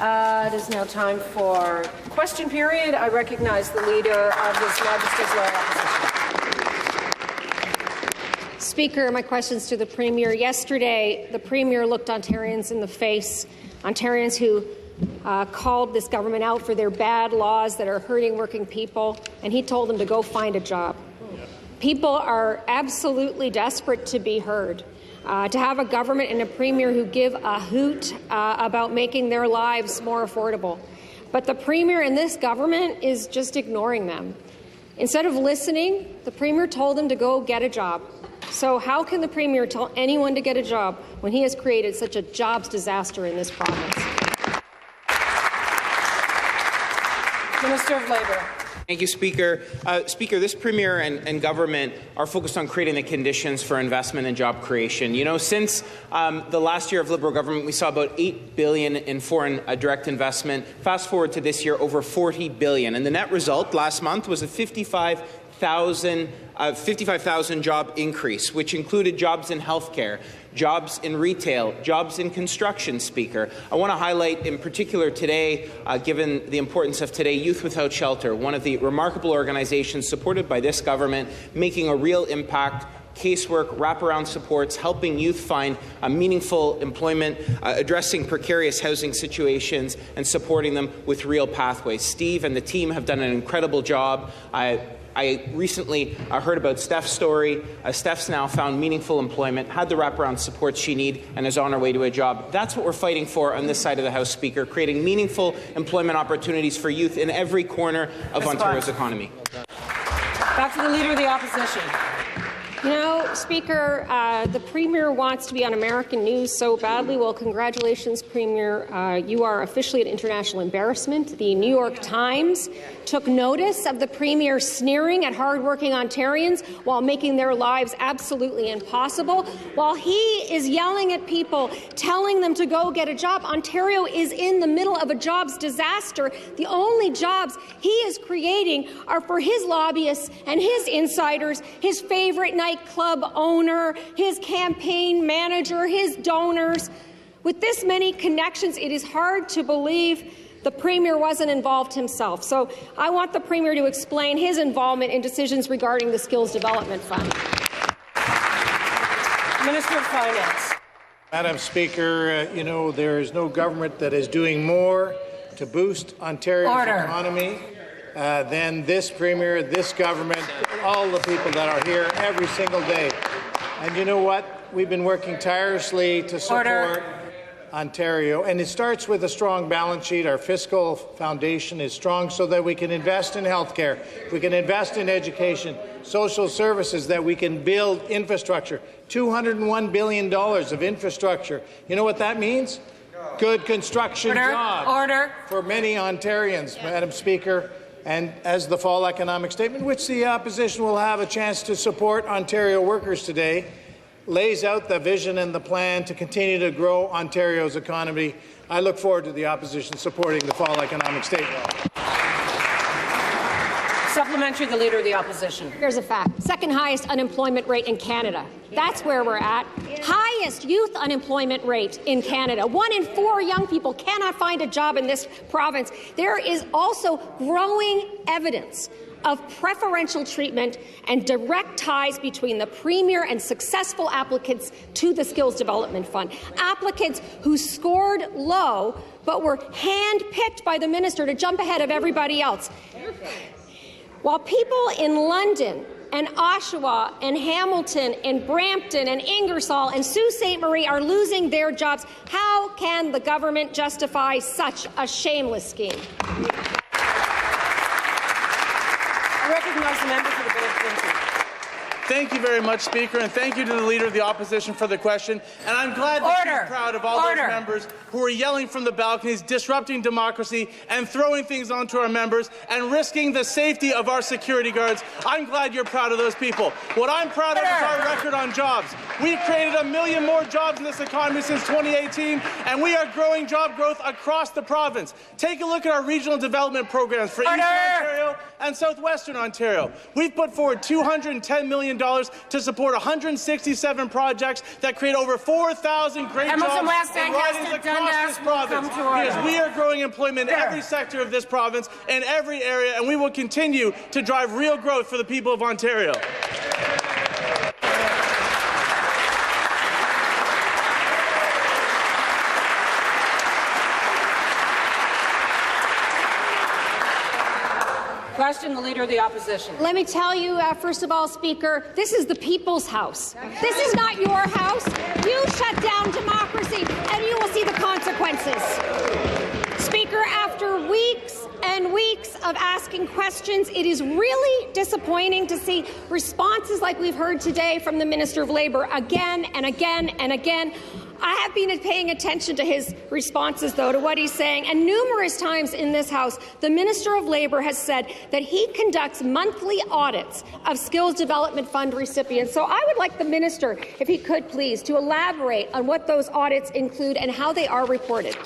It is now time for question period. I recognize the Leader of His Majesty's Loyal Opposition. Speaker, my questions to the Premier. Yesterday, the Premier looked Ontarians in the face, Ontarians who called this government out for their bad laws that are hurting working people, and he told them to go find a job. People are absolutely desperate to be heard. To have a government and a Premier who give a hoot about making their lives more affordable. But the Premier and this government is just ignoring them. Instead of listening, the Premier told them to go get a job. So how can the Premier tell anyone to get a job when he has created such a jobs disaster in this province? Minister of Labour. Thank you, Speaker. Speaker, this Premier and government are focused on creating the conditions for investment and job creation. You know, since the last year of Liberal government, we saw about $8 billion in foreign direct investment. Fast forward to this year, over $40 billion. And the net result last month was a 55,000 job increase, which included jobs in healthcare, jobs in retail, jobs in construction, Speaker. I want to highlight in particular today, given the importance of today, Youth Without Shelter, one of the remarkable organizations supported by this government, making a real impact, casework, wraparound supports, helping youth find meaningful employment, addressing precarious housing situations, and supporting them with real pathways. Steve and the team have done an incredible job. I recently heard about Steph's story. Steph's now found meaningful employment, had the wraparound support she needs, and is on her way to a job. That's what we're fighting for on this side of the House, Speaker, creating meaningful employment opportunities for youth in every corner of Ontario's economy. Back to the Leader of the Opposition. You know, Speaker, the Premier wants to be on American news so badly. Well, congratulations, Premier. You are officially an international embarrassment. The New York Times took notice of the Premier sneering at hardworking Ontarians while making their lives absolutely impossible. While he is yelling at people, telling them to go get a job, Ontario is in the middle of a jobs disaster. The only jobs he is creating are for his lobbyists and his insiders, his favorite nightclub owner, his campaign manager, his donors. With this many connections, it is hard to believe the Premier wasn't involved himself. So I want the Premier to explain his involvement in decisions regarding the Skills Development Fund. Minister of Finance. Madam Speaker, you know, there is no government that is doing more to boost Ontario's economy than this Premier, this government, all the people that are here every single day. And you know what? We've been working tirelessly to support Ontario, and it starts with a strong balance sheet. Our fiscal foundation is strong so that we can invest in healthcare, we can invest in education, social services, that we can build infrastructure. $201 billion of infrastructure. You know what that means? Good construction jobs for many Ontarians, Madam Speaker. And as the fall economic statement, which the opposition will have a chance to support Ontario workers today, lays out the vision and the plan to continue to grow Ontario's economy. I look forward to the opposition supporting the fall economic statement. Supplementary, the Leader of the Opposition. Here's a fact. Second highest unemployment rate in Canada. That's where we're at. Highest youth unemployment rate in Canada. 1 in 4 young people cannot find a job in this province. There is also growing evidence of preferential treatment and direct ties between the Premier and successful applicants to the Skills Development Fund. Applicants who scored low but were hand-picked by the minister to jump ahead of everybody else. While people in London and Oshawa and Hamilton and Brampton and Ingersoll and Sault Ste. Marie are losing their jobs, how can the government justify such a shameless scheme? I recognize the member for the Bay of Quinte. Thank you very much, Speaker, and thank you to the Leader of the Opposition for the question. And I'm glad that she's proud of all those members who are yelling from the balconies, disrupting democracy and throwing things onto our members and risking the safety of our security guards. I'm glad you're proud of those people. What I'm proud of is our record on jobs. We've created 1 million more jobs in this economy since 2018, and we are growing job growth across the province. Take a look at our regional development programs for Eastern Ontario and Southwestern Ontario. We've put forward $210 million to support 167 projects that create over 4,000 great jobs and ridings across this province. Because we are growing employment in every sector of this province and every area, and we will continue to drive real growth for the people of Ontario. Question, the Leader of the Opposition. Let me tell you, first of all, Speaker, this is the people's house. This is not your house. You shut down democracy, and you will see the consequences. Speaker, after weeks and weeks of asking questions, it is really disappointing to see responses like we've heard today from the Minister of Labour again and again and again. I have been paying attention to his responses, though, to what he's saying, and numerous times in this House, the Minister of Labour has said that he conducts monthly audits of Skills Development Fund recipients. So I would like the Minister, if he could please, to elaborate on what those audits include and how they are reported.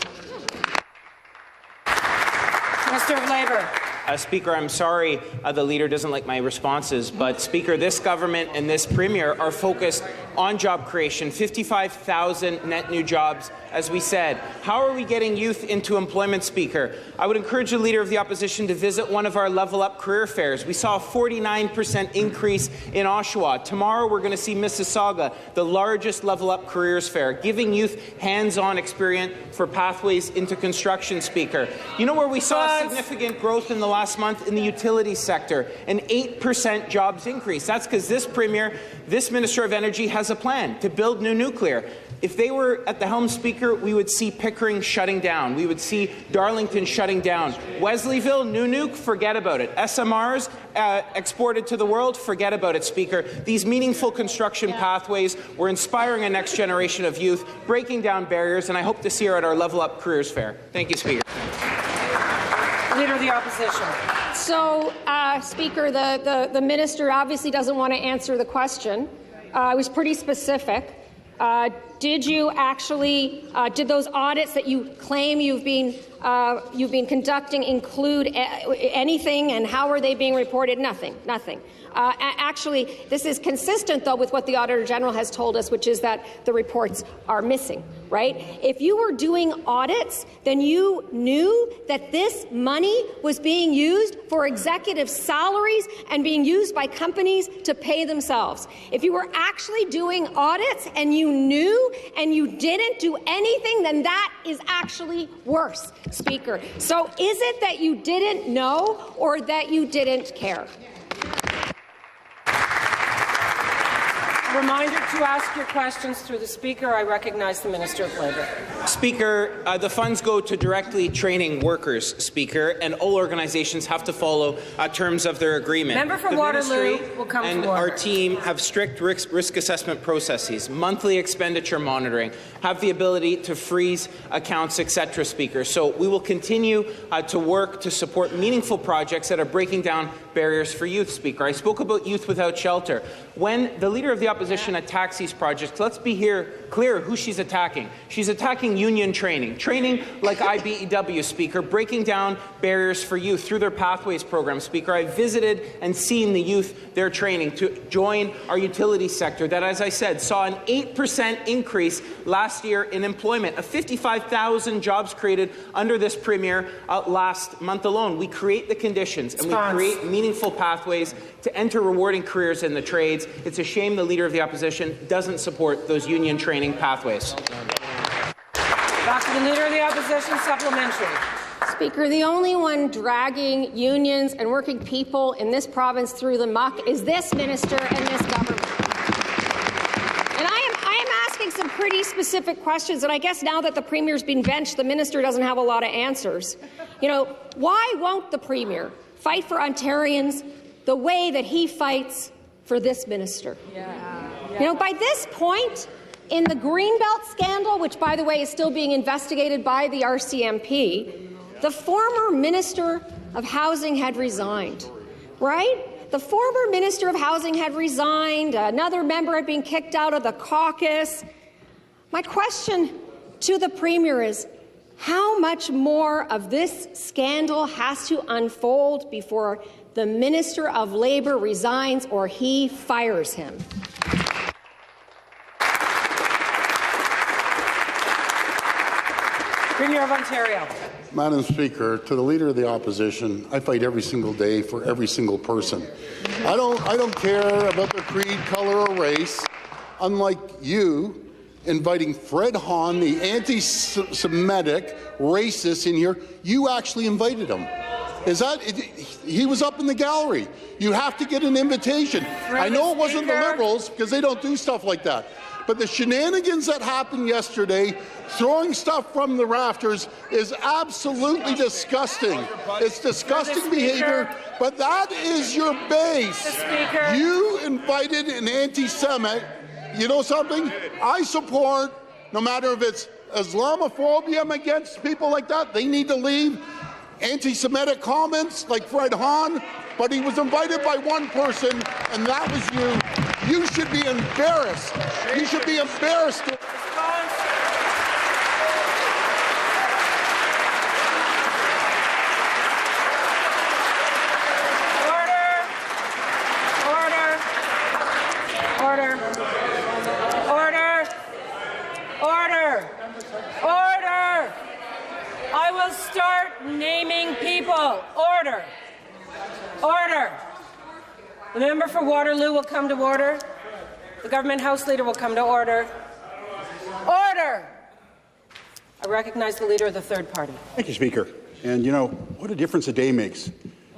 Minister of Labour. Speaker, I'm sorry the Leader doesn't like my responses, but Speaker, this government and this Premier are focused on job creation, 55,000 net new jobs, as we said. How are we getting youth into employment, Speaker? I would encourage the Leader of the Opposition to visit one of our Level Up career fairs. We saw a 49% increase in Oshawa. Tomorrow we're going to see Mississauga, the largest Level Up careers fair, giving youth hands-on experience for pathways into construction, Speaker. You know where we saw significant growth in the last month? In the utilities sector, an 8% jobs increase. That's because this Premier, this Minister of Energy has a plan to build new nuclear. If they were at the helm, Speaker, we would see Pickering shutting down. We would see Darlington shutting down. Wesleyville, new nuke, forget about it. SMRs exported to the world, forget about it, Speaker. These meaningful construction pathways, we're inspiring a next generation of youth, breaking down barriers, and I hope to see her at our Level Up Careers Fair. Thank you, Speaker. Leader of the Opposition. So, Speaker, the Minister obviously doesn't want to answer the question. It was pretty specific. Did you actually, did those audits that you claim you've been conducting include anything, and how are they being reported? Nothing. Actually, this is consistent, though, with what the Auditor General has told us, which is that the reports are missing, right? If you were doing audits, then you knew that this money was being used for executive salaries and being used by companies to pay themselves. If you were actually doing audits and you knew and you didn't do anything, then that is actually worse, Speaker. So is it that you didn't know or that you didn't care? Reminder to ask your questions through the Speaker. I recognize the Minister of Labour. Speaker, the funds go to directly training workers, Speaker, and all organizations have to follow terms of their agreement. Member for Waterloo will come and to order. Our team have strict risk assessment processes, monthly expenditure monitoring, have the ability to freeze accounts, etc., Speaker. So we will continue to work to support meaningful projects that are breaking down barriers for youth, Speaker. I spoke about Youth Without Shelter. When the Leader of the Opposition attacks these projects, let's be clear who she's attacking. She's attacking union training like IBEW, Speaker, breaking down barriers for youth through their Pathways program, Speaker. I visited and seen the youth they're training to join our utility sector that, as I said, saw an 8% increase last year in employment, 55,000 jobs created under this Premier last month alone. We create the conditions and we create meaningful pathways to enter rewarding careers in the trades. It's a shame the Leader of the Opposition doesn't support those union training pathways. Back to the Leader of the Opposition, supplementary. Speaker, the only one dragging unions and working people in this province through the muck is this minister and this government. And I am asking some pretty specific questions, and I guess now that the Premier's been benched, the minister doesn't have a lot of answers. You know, why won't the Premier fight for Ontarians the way that he fights for this minister? You know, by this point, in the Greenbelt scandal, which, by the way, is still being investigated by the RCMP, the former Minister of Housing had resigned, right? The former Minister of Housing had resigned. Another member had been kicked out of the caucus. My question to the Premier is, how much more of this scandal has to unfold before the Minister of Labour resigns or he fires him. Premier of Ontario. Madam Speaker, to the Leader of the Opposition, I fight every single day for every single person. I don't care about their creed, colour or race. Unlike you, inviting Fred Hahn, the anti-Semitic racist in here, you actually invited him. He was up in the gallery. You have to get an invitation. I know it wasn't the Liberals because they don't do stuff like that. But the shenanigans that happened yesterday, throwing stuff from the rafters, is absolutely disgusting. It's disgusting behavior, but that is your base. You invited an anti-Semite. You know something? I support, no matter if it's Islamophobia, I'm against people like that. They need to leave. Anti-Semitic comments like Fred Hahn, but he was invited by one person, and that was you. You should be embarrassed. You should be embarrassed. Order! I will start naming people. Order! The member for Waterloo will come to order. The Government House Leader will come to order. Order! I recognize the Leader of the Third Party. Thank you, Speaker. And, you know, what a difference a day makes.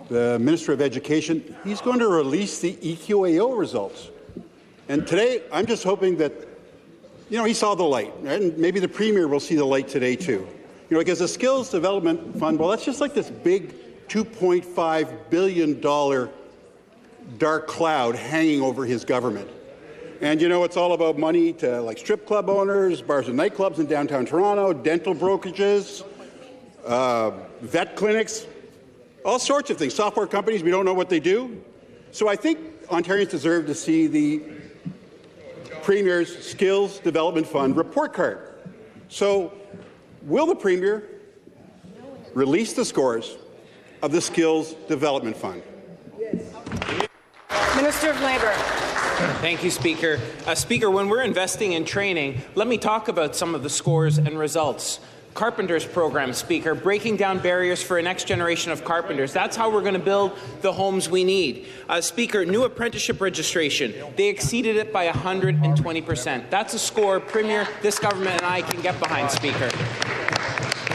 The Minister of Education, he's going to release the EQAO results. And today, I'm just hoping that, you know, he saw the light, right? And maybe the Premier will see the light today, too. You know, because the Skills Development Fund, well, that's just like this big $2.5 billion dark cloud hanging over his government. And, you know, it's all about money to, like, strip club owners, bars and nightclubs in downtown Toronto, dental brokerages, vet clinics, all sorts of things. Software companies, we don't know what they do. So I think Ontarians deserve to see the Premier's Skills Development Fund report card. So will the Premier release the scores of the Skills Development Fund? Minister of Labour. Thank you, Speaker. Speaker, when we're investing in training, let me talk about some of the scores and results. Carpenters program, Speaker, breaking down barriers for a next generation of carpenters. That's how we're going to build the homes we need. Speaker, new apprenticeship registration. They exceeded it by 120%. That's a score, Premier, this government and I can get behind, Speaker.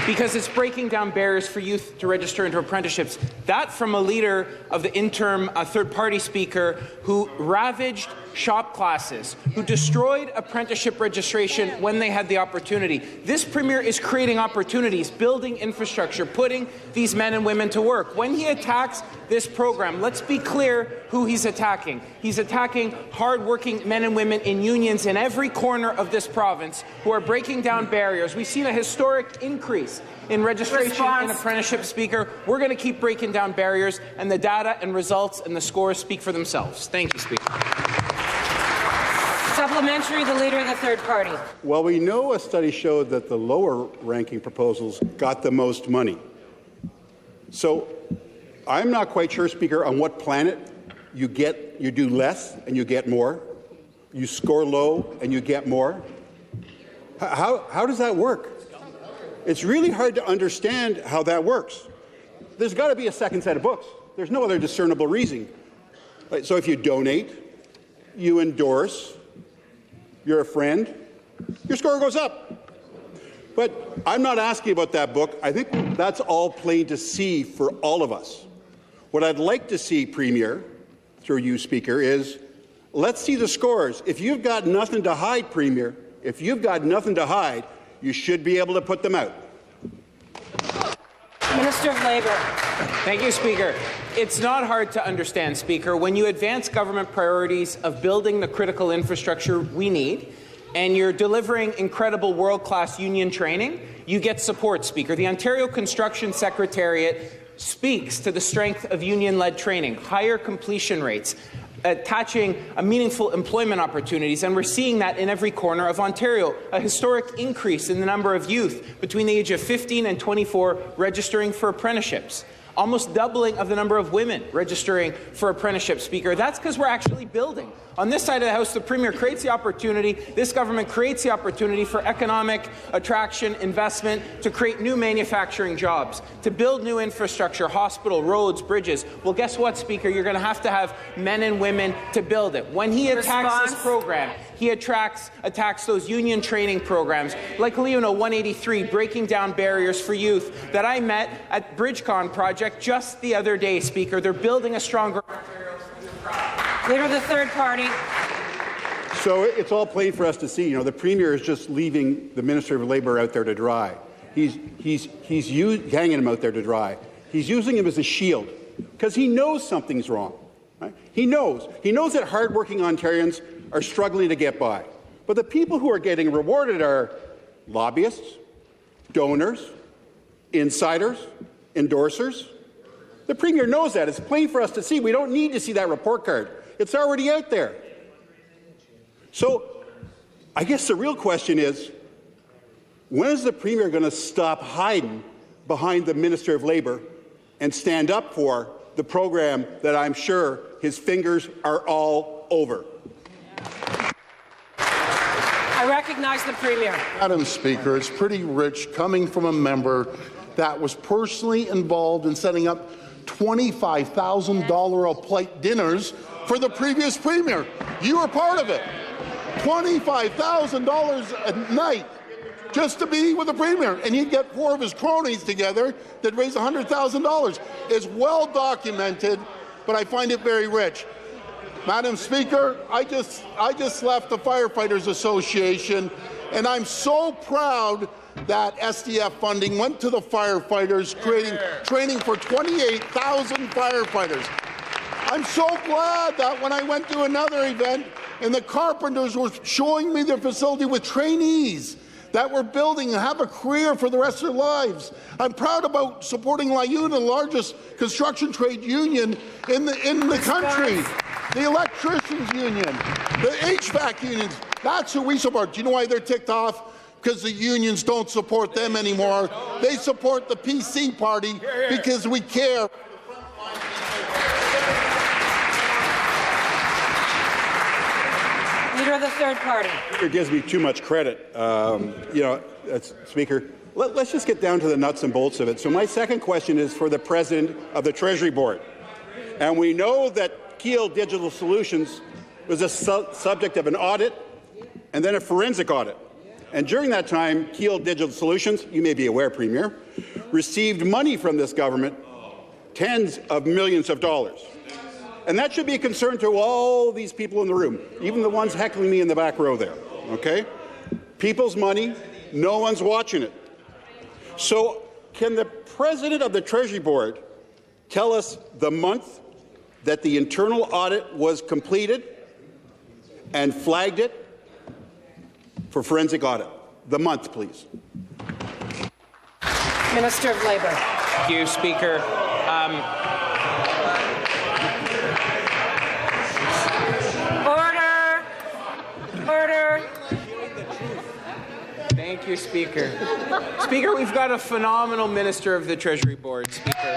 Because it's breaking down barriers for youth to register into apprenticeships. That from a leader of the interim third-party Speaker who ravaged shop classes, who destroyed apprenticeship registration when they had the opportunity. This Premier is creating opportunities, building infrastructure, putting these men and women to work. When he attacks this program, let's be clear who he's attacking. He's attacking hard-working men and women in unions in every corner of this province who are breaking down barriers. We've seen a historic increase in registration and apprenticeship, Speaker. We're going to keep breaking down barriers, and the data and results and the scores speak for themselves. Thank you, Speaker. Supplementary, the Leader of the Third Party. Well, we know a study showed that the lower-ranking proposals got the most money. So I'm not quite sure, Speaker, on what planet you do less and you get more. You score low and you get more. How does that work? It's really hard to understand how that works. There's got to be a second set of books. There's no other discernible reason. So if you donate, you endorse, you're a friend, your score goes up. But I'm not asking about that book. I think that's all plain to see for all of us. What I'd like to see, Premier, through you, Speaker, is let's see the scores. If you've got nothing to hide, Premier, if you've got nothing to hide, you should be able to put them out. Minister of Labour. Thank you, Speaker. It's not hard to understand, Speaker, when you advance government priorities of building the critical infrastructure we need, and you're delivering incredible world-class union training, you get support, Speaker. The Ontario Construction Secretariat speaks to the strength of union-led training, higher completion rates, attaching meaningful employment opportunities, and we're seeing that in every corner of Ontario. A historic increase in the number of youth between the age of 15 and 24 registering for apprenticeships. Almost doubling of the number of women registering for apprenticeship, Speaker. That's because we're actually building. On this side of the House, the Premier creates the opportunity, this government creates the opportunity for economic attraction, investment, to create new manufacturing jobs, to build new infrastructure, hospital, roads, bridges. Well, guess what, Speaker? You're going to have men and women to build it. When he attacks this program, he attacks those union training programs, like Leona 183, breaking down barriers for youth, that I met at BridgeCon project just the other day, Speaker. They're building a stronger Leader of the third party. So it's all plain for us to see. You know, the Premier is just leaving the Minister of Labour out there to dry. He's hanging him out there to dry. He's using him as a shield because he knows something's wrong. Right? He knows that hardworking Ontarians are struggling to get by. But the people who are getting rewarded are lobbyists, donors, insiders, endorsers. The Premier knows that. It's plain for us to see. We don't need to see that report card. It's already out there. So I guess the real question is, when is the Premier going to stop hiding behind the Minister of Labour and stand up for the program that I'm sure his fingers are all over? I recognize the Premier. Madam Speaker, it's pretty rich coming from a member that was personally involved in setting up $25,000 a plate dinners for the previous Premier. You were part of it. $25,000 a night just to be with the Premier. And he'd get 4 of his cronies together that raise $100,000. It's well documented, but I find it very rich. Madam Speaker, I just left the Firefighters Association, and I'm so proud that SDF funding went to the firefighters, creating training for 28,000 firefighters. I'm so glad that when I went to another event and the carpenters were showing me their facility with trainees that were building and have a career for the rest of their lives. I'm proud about supporting LIUNA, the largest construction trade union in the country. The electricians union, the HVAC unions, that's who we support. Do you know why they're ticked off? Because the unions don't support them anymore. They support the PC party because we care. Leader of the third party. It gives me too much credit. Speaker, let's just get down to the nuts and bolts of it. So my second question is for the President of the Treasury Board. And we know that Keel Digital Solutions was a subject of an audit and then a forensic audit. And during that time, Keel Digital Solutions, you may be aware, Premier, received money from this government, tens of millions of dollars. And that should be a concern to all these people in the room, even the ones heckling me in the back row there, okay? People's money, no one's watching it. So can the President of the Treasury Board tell us the month that the internal audit was completed and flagged it for forensic audit? The month, please. Minister of Labour. Thank you, Speaker. Order. Thank you, Speaker. Speaker, we've got a phenomenal Minister of the Treasury Board, Speaker.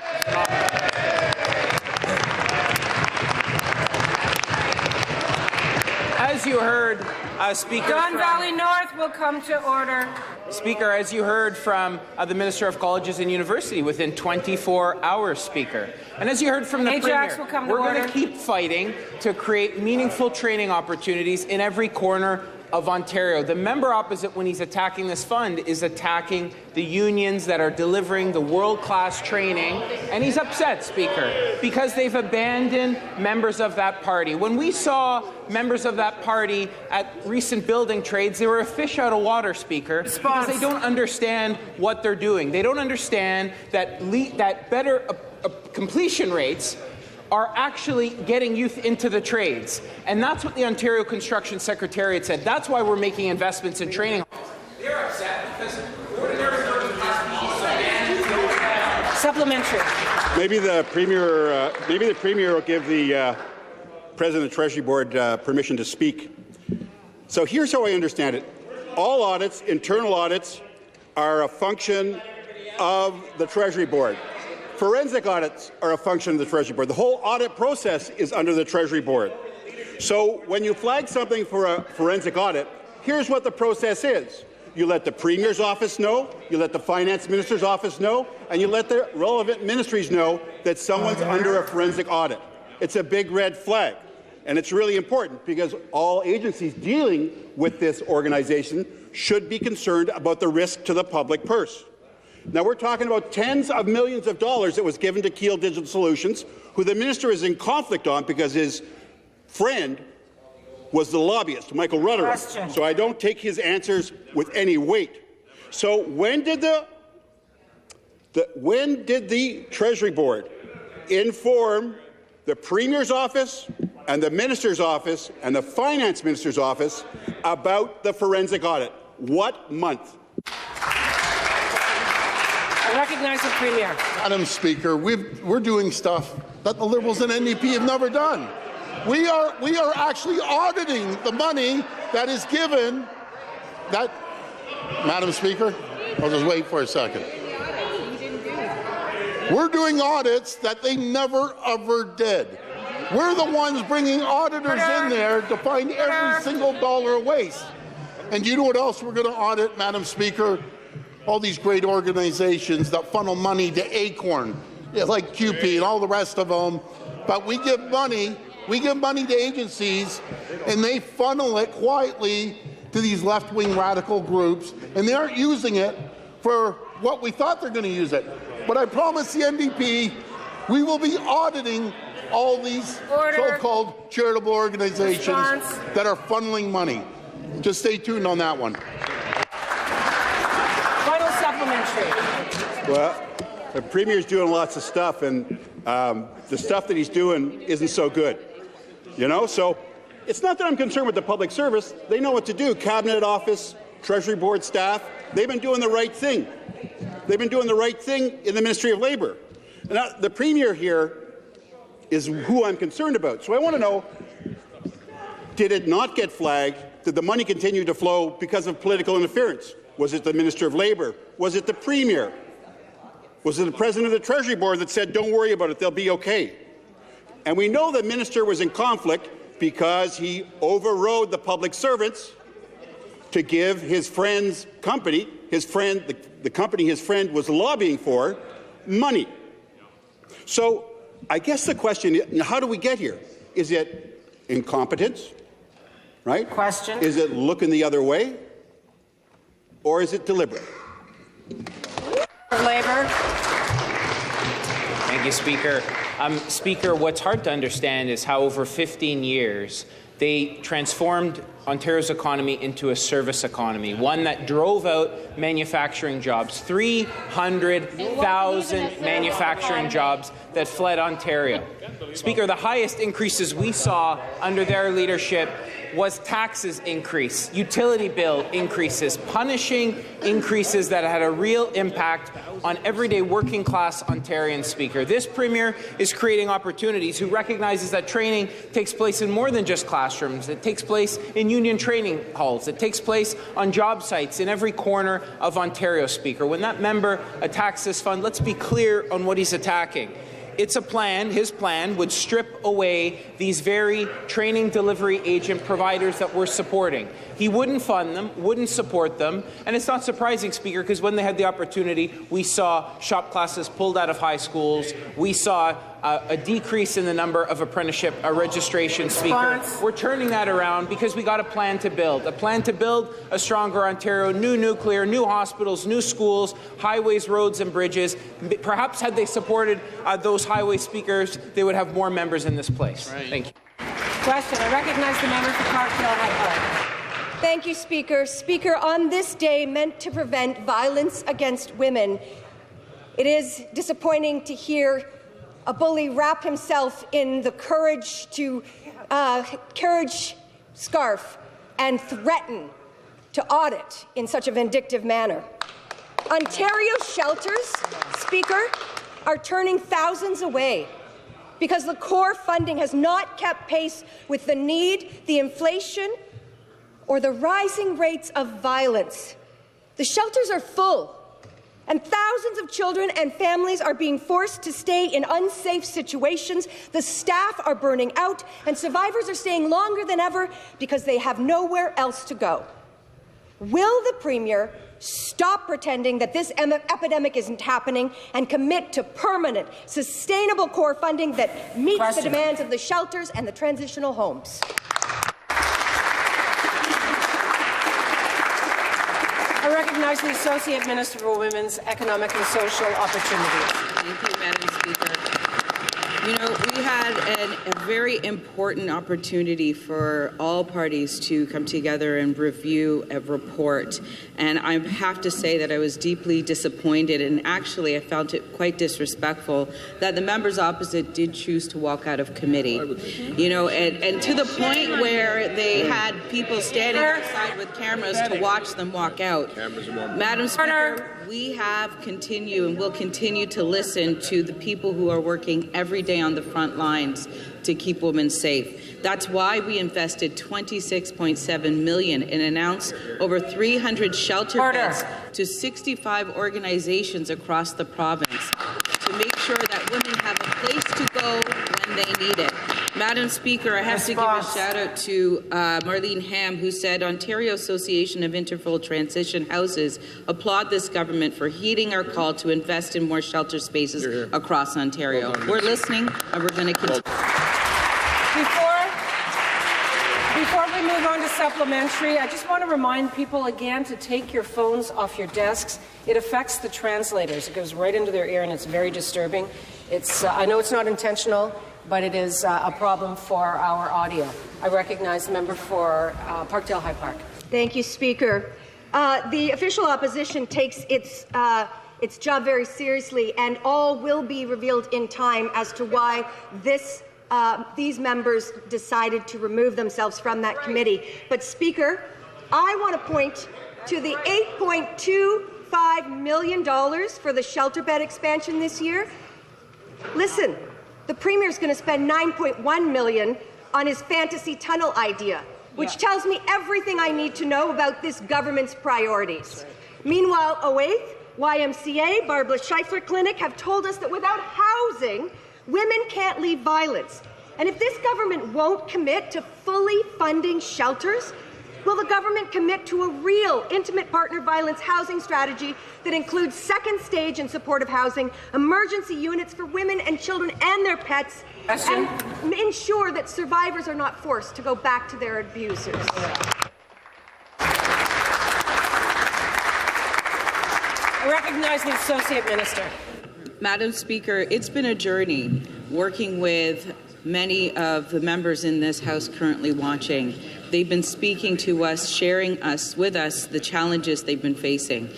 As you heard, Speaker, Don Valley North will come to order. Speaker, as you heard from the Minister of Colleges and University within 24 hours, Speaker. And as you heard from the Ajax Premier, will come to we're going order. to keep fighting to create meaningful training opportunities in every corner of Ontario. The member opposite, when he's attacking this fund, is attacking the unions that are delivering the world-class training, and he's upset, Speaker, because they've abandoned members of that party. When we saw members of that party at recent building trades, they were a fish out of water, Speaker, because they don't understand what they're doing. They don't understand that better completion rates are actually getting youth into the trades. And that's what the Ontario Construction Secretariat said. That's why we're making investments in training. They're upset because ordinary working class people. Supplementary. Maybe the Premier will give the President of the Treasury Board permission to speak. So here's how I understand it. All audits, internal audits, are a function of the Treasury Board. Forensic audits are a function of the Treasury Board. The whole audit process is under the Treasury Board. So when you flag something for a forensic audit, here's what the process is. You let the Premier's office know, you let the Finance Minister's office know, and you let the relevant ministries know that someone's under a forensic audit. It's a big red flag, and it's really important because all agencies dealing with this organization should be concerned about the risk to the public purse. Now, we're talking about tens of millions of dollars that was given to Keel Digital Solutions, who the minister is in conflict on because his friend was the lobbyist, Michael Rutherford. So I don't take his answers with any weight. So when did the Treasury Board inform the Premier's office and the Minister's office and the Finance Minister's office about the forensic audit? What month? I recognize the Premier. Madam Speaker, we're doing stuff that the Liberals and NDP have never done. We are actually auditing the money that is given. Madam Speaker, I'll just wait for a second. We're doing audits that they never ever did. We're the ones bringing auditors in there to find every single dollar of waste. And you know what else we're going to audit, Madam Speaker? All these great organizations that funnel money to Acorn, like QP and all the rest of them. But we give money to agencies, and they funnel it quietly to these left-wing radical groups, and they aren't using it for what we thought they're going to use it. But I promise the NDP, we will be auditing all these so-called charitable organizations that are funneling money. Just stay tuned on that one. Final supplementary. Well, the Premier's doing lots of stuff, and the stuff that he's doing isn't so good. You know, so it's not that I'm concerned with the public service. They know what to do. Cabinet Office, Treasury Board staff, they've been doing the right thing. They've been doing the right thing in the Ministry of Labour. And the Premier here is who I'm concerned about. So I want to know, did it not get flagged? Did the money continue to flow because of political interference? Was it the Minister of Labour? Was it the Premier? Was it the President of the Treasury Board that said, don't worry about it, they'll be okay? And we know the minister was in conflict because he overrode the public servants to give his friend's company, the company his friend was lobbying for, money. So I guess the question is, how do we get here? Is it incompetence, right? Question. Is it looking the other way? Or is it deliberate? Labour. Thank you, Speaker. Speaker, what's hard to understand is how over 15 years they transformed Ontario's economy into a service economy, one that drove out manufacturing jobs, 300,000 manufacturing jobs that fled Ontario. Speaker, the highest increases we saw under their leadership was taxes increase, utility bill increases, punishing increases that had a real impact on everyday working-class Ontarians, Speaker. This Premier is creating opportunities who recognizes that training takes place in more than just classrooms. It takes place in union training halls. It takes place on job sites in every corner of Ontario, Speaker. When that member attacks this fund, let's be clear on what he's attacking. It's a plan. His plan would strip away these very training delivery agent providers that we're supporting. He wouldn't fund them, wouldn't support them, and it's not surprising, Speaker, because when they had the opportunity, we saw shop classes pulled out of high schools. We saw a decrease in the number of apprenticeship registrations, Speaker. We're turning that around because we got a plan to build a stronger Ontario, new nuclear, new hospitals, new schools, highways, roads and bridges. Perhaps had they supported those highway speakers, they would have more members in this place. Right. Thank you. Question. I recognize the member for Parkdale High Park. Thank you, Speaker. Speaker, on this day meant to prevent violence against women, it is disappointing to hear a bully wrap himself in the courage scarf and threaten to audit in such a vindictive manner. Ontario shelters, Speaker, are turning thousands away because the core funding has not kept pace with the need, the inflation, or the rising rates of violence. The shelters are full, And thousands of children and families are being forced to stay in unsafe situations. The staff are burning out, and survivors are staying longer than ever because they have nowhere else to go. Will the Premier stop pretending that this epidemic isn't happening and commit to permanent, sustainable core funding that meets the demands of the shelters and the transitional homes? I recognize the Associate Minister for Women's Economic and Social Opportunities. Thank you, Madam Speaker. You know, we had a very important opportunity for all parties to come together and review a report. And I have to say that I was deeply disappointed, and actually I found it quite disrespectful that the members opposite did choose to walk out of committee. You know, and to the point where they had people standing outside with cameras to watch them walk out. Madam Speaker, we have continued and will continue to listen to the people who are working every day on the front lines to keep women safe. That's why we invested $26.7 million and announced over 300 shelter beds to 65 organizations across the province to make sure that women have a place to go when they need it. Madam Speaker, I have to give a shout out to Marlene Ham, who said Ontario Association of Interval Transition Houses applaud this government for heeding our call to invest in more shelter spaces across Ontario. We're listening, and we're going to continue. Before we move on to supplementary, I just want to remind people again to take your phones off your desks. It affects the translators. It goes right into their ear, and it's very disturbing. I know it's not intentional, but it is a problem for our audio. I recognize the member for Parkdale High Park. Thank you, Speaker. The official opposition takes its job very seriously, and all will be revealed in time as to why these members decided to remove themselves from that committee. But, Speaker, I want to point to the $8.25 million for the shelter bed expansion this year. Listen, the Premier is going to spend $9.1 million on his fantasy tunnel idea, which tells me everything I need to know about this government's priorities. Meanwhile, Oath, YMCA, Barbara Scheifler Clinic have told us that without housing, women can't leave violence. And if this government won't commit to fully funding shelters, will the government commit to a real intimate partner violence housing strategy that includes second stage and supportive housing, emergency units for women and children and their pets, and ensure that survivors are not forced to go back to their abusers? I recognize the Associate Minister. Madam Speaker, it's been a journey working with many of the members in this House currently watching. They've been speaking to us, sharing with us the challenges they've been facing.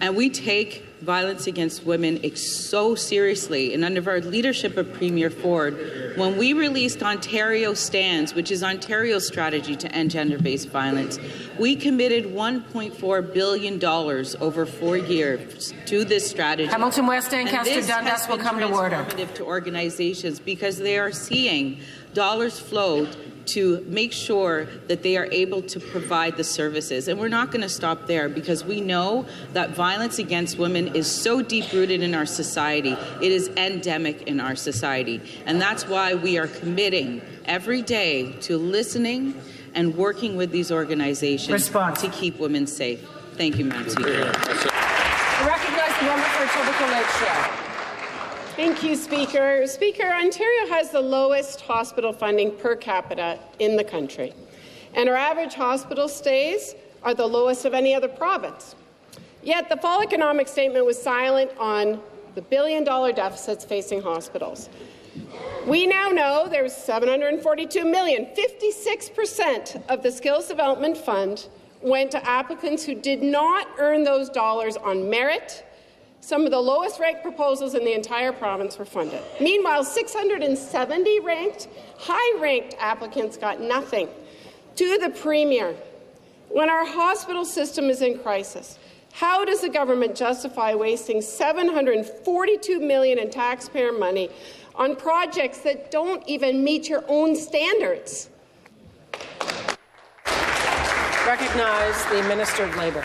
And we take violence against women so seriously. And under our leadership of Premier Ford, when we released Ontario Stands, which is Ontario's strategy to end gender-based violence, we committed $1.4 billion over 4 years to this strategy. Hamilton West, Ancaster, Dundas will come to order. To organizations because they are seeing dollars flowed to make sure that they are able to provide the services. And we're not going to stop there because we know that violence against women is so deep-rooted in our society. It is endemic in our society. And that's why we are committing every day to listening and working with these organizations to keep women safe. Thank you, Madam Speaker. I recognize the member for Etobicoke Lakeshore. Thank you, Speaker. Speaker, Ontario has the lowest hospital funding per capita in the country, and our average hospital stays are the lowest of any other province. Yet the fall economic statement was silent on the billion-dollar deficits facing hospitals. We now know there's $742 million. 56% of the Skills Development Fund went to applicants who did not earn those dollars on merit. Some of the lowest-ranked proposals in the entire province were funded. Meanwhile, 670 high-ranked applicants got nothing. To the Premier, when our hospital system is in crisis, how does the government justify wasting $742 million in taxpayer money on projects that don't even meet your own standards? Recognize the Minister of Labour.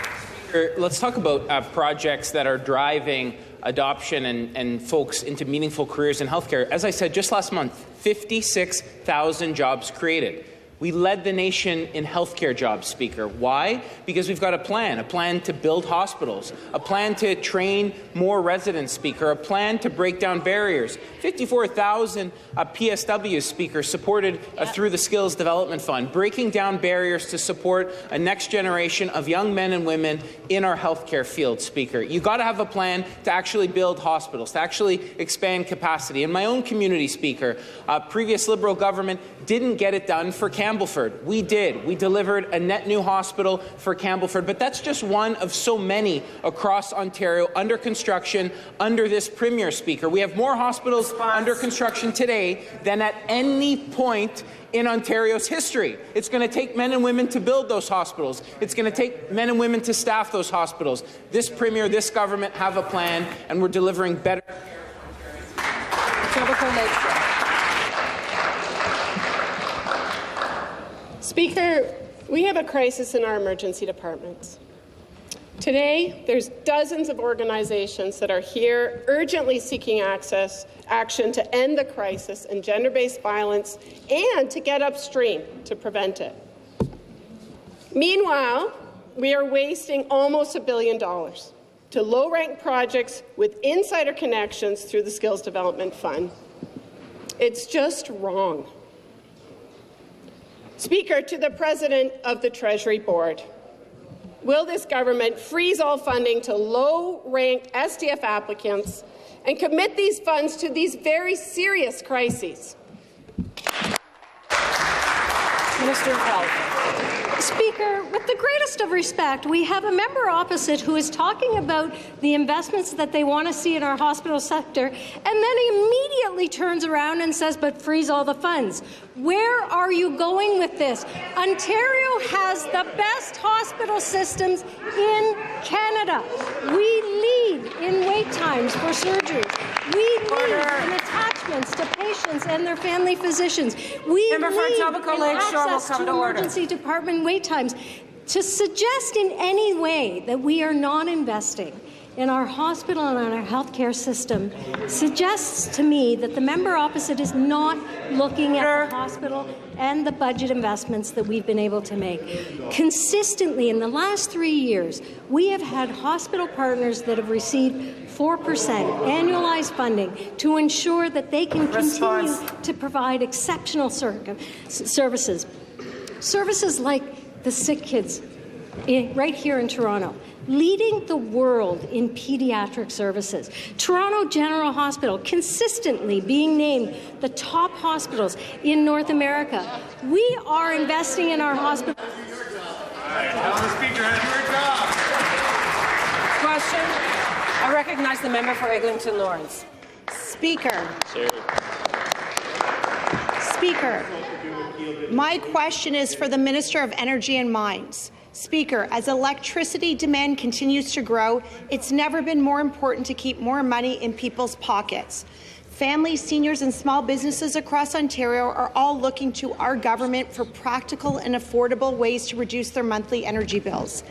Let's talk about projects that are driving adoption and folks into meaningful careers in healthcare. As I said, just last month, 56,000 jobs created. We led the nation in healthcare jobs, Speaker. Why? Because we've got a plan to build hospitals, a plan to train more residents, Speaker, a plan to break down barriers. 54,000 PSWs, Speaker, supported through the Skills Development Fund, breaking down barriers to support a next generation of young men and women in our healthcare field, Speaker. You've got to have a plan to actually build hospitals, to actually expand capacity. In my own community, Speaker, previous Liberal government didn't get it done for Campbellford. We did. We delivered a net new hospital for Campbellford, but that's just one of so many across Ontario under construction under this Premier, Speaker. We have more hospitals under construction today than at any point in Ontario's history. It's going to take men and women to build those hospitals. It's going to take men and women to staff those hospitals. This Premier, this government have a plan, and we're delivering better care. Speaker, we have a crisis in our emergency departments. Today, there's dozens of organizations that are here urgently seeking action to end the crisis in gender-based violence and to get upstream to prevent it. Meanwhile, we are wasting almost $1 billion to low-ranked projects with insider connections through the Skills Development Fund. It's just wrong. Speaker, to the President of the Treasury Board, will this government freeze all funding to low-ranked SDF applicants and commit these funds to these very serious crises? Minister of Health. Speaker, with the greatest of respect, we have a member opposite who is talking about the investments that they want to see in our hospital sector, and then immediately turns around and says, but freeze all the funds. Where are you going with this? Ontario has the best hospital systems in Canada. We lead in wait times for surgeries. We lead in attachments to patients and their family physicians. We lead in access to emergency department wait times. To suggest in any way that we are not investing in our hospital and in our healthcare system suggests to me that the member opposite is not looking at the hospital and the budget investments that we've been able to make. Consistently, in the last 3 years, we have had hospital partners that have received 4% annualized funding to ensure that they can continue to provide exceptional services. Services like the sick kids right here in Toronto, leading the world in pediatric services. Toronto General Hospital consistently being named the top hospitals in North America. We are investing in our hospitals. Question. I recognize the member for Eglinton Lawrence. Speaker. Speaker, my question is for the Minister of Energy and Mines. Speaker, as electricity demand continues to grow, it's never been more important to keep more money in people's pockets. Families, seniors, and small businesses across Ontario are all looking to our government for practical and affordable ways to reduce their monthly energy bills.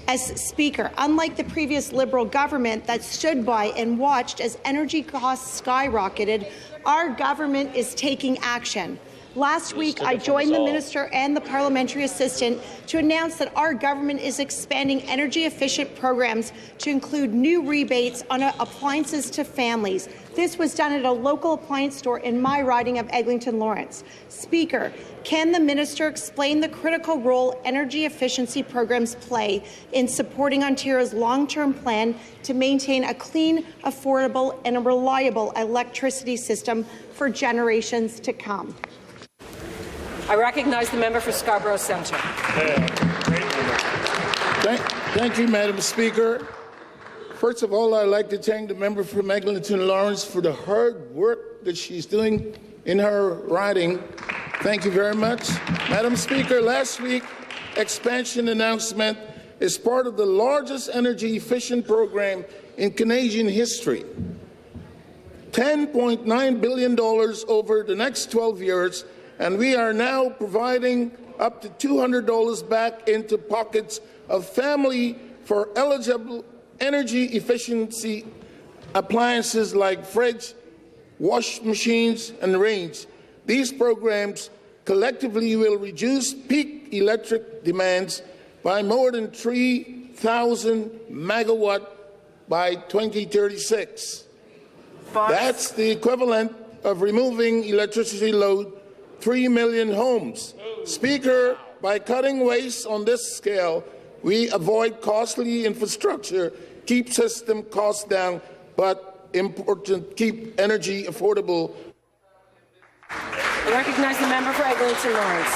As Speaker, unlike the previous Liberal government that stood by and watched as energy costs skyrocketed, our government is taking action. Last week, I joined the Minister and the Parliamentary Assistant to announce that our government is expanding energy-efficient programs to include new rebates on appliances to families. This was done at a local appliance store in my riding of Eglinton Lawrence. Speaker, can the Minister explain the critical role energy efficiency programs play in supporting Ontario's long-term plan to maintain a clean, affordable and a reliable electricity system for generations to come? I recognize the member for Scarborough Centre. Thank you, Madam Speaker. First of all, I'd like to thank the member from Eglinton Lawrence for the hard work that she's doing in her riding. Thank you very much. Madam Speaker, last week, expansion announcement is part of the largest energy-efficient program in Canadian history. $10.9 billion over the next 12 years, and we are now providing up to $200 back into pockets of family for eligible energy efficiency appliances like fridge, wash machines, and range. These programs collectively will reduce peak electric demands by more than 3,000 megawatt by 2036. That's the equivalent of removing electricity load 3 million homes. Speaker, by cutting waste on this scale, we avoid costly infrastructure, keep system costs down, but important, keep energy affordable. I recognize the member for Eglinton Lawrence.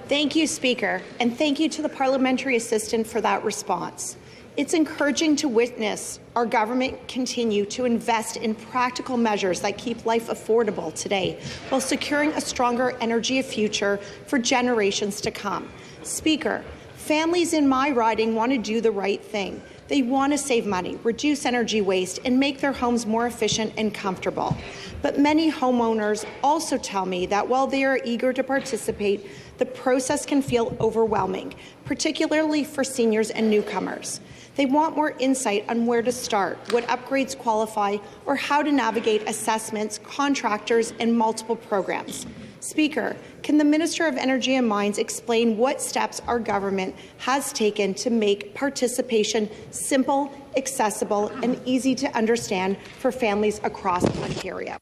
Thank you, Speaker, and thank you to the parliamentary assistant for that response. It's encouraging to witness our government continue to invest in practical measures that keep life affordable today while securing a stronger energy future for generations to come. Speaker, families in my riding want to do the right thing. They want to save money, reduce energy waste, and make their homes more efficient and comfortable. But many homeowners also tell me that while they are eager to participate, the process can feel overwhelming, particularly for seniors and newcomers. They want more insight on where to start, what upgrades qualify, or how to navigate assessments, contractors, and multiple programs. Speaker, can the Minister of Energy and Mines explain what steps our government has taken to make participation simple, accessible, and easy to understand for families across Ontario?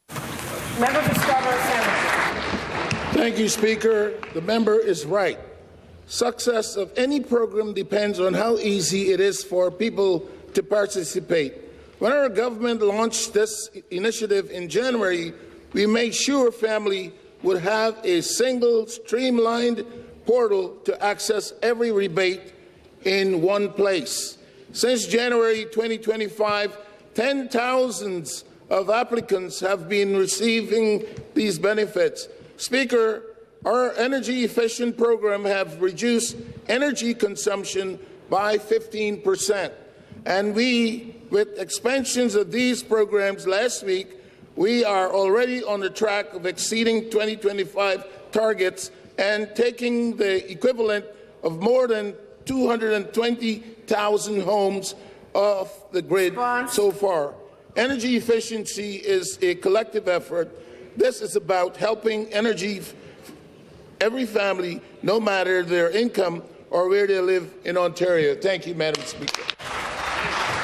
Member for Scarborough Centre. Thank you, Speaker. The member is right. Success of any program depends on how easy it is for people to participate. When our government launched this initiative in January, we made sure family would have a single, streamlined portal to access every rebate in one place. Since January 2025, 10,000s of applicants have been receiving these benefits. Speaker, our energy-efficient program have reduced energy consumption by 15%. And with expansions of these programs last week, we are already on the track of exceeding 2025 targets and taking the equivalent of more than 220,000 homes off the grid so far. Energy efficiency is a collective effort. This is about helping every family, no matter their income or where they live in Ontario. Thank you, Madam Speaker.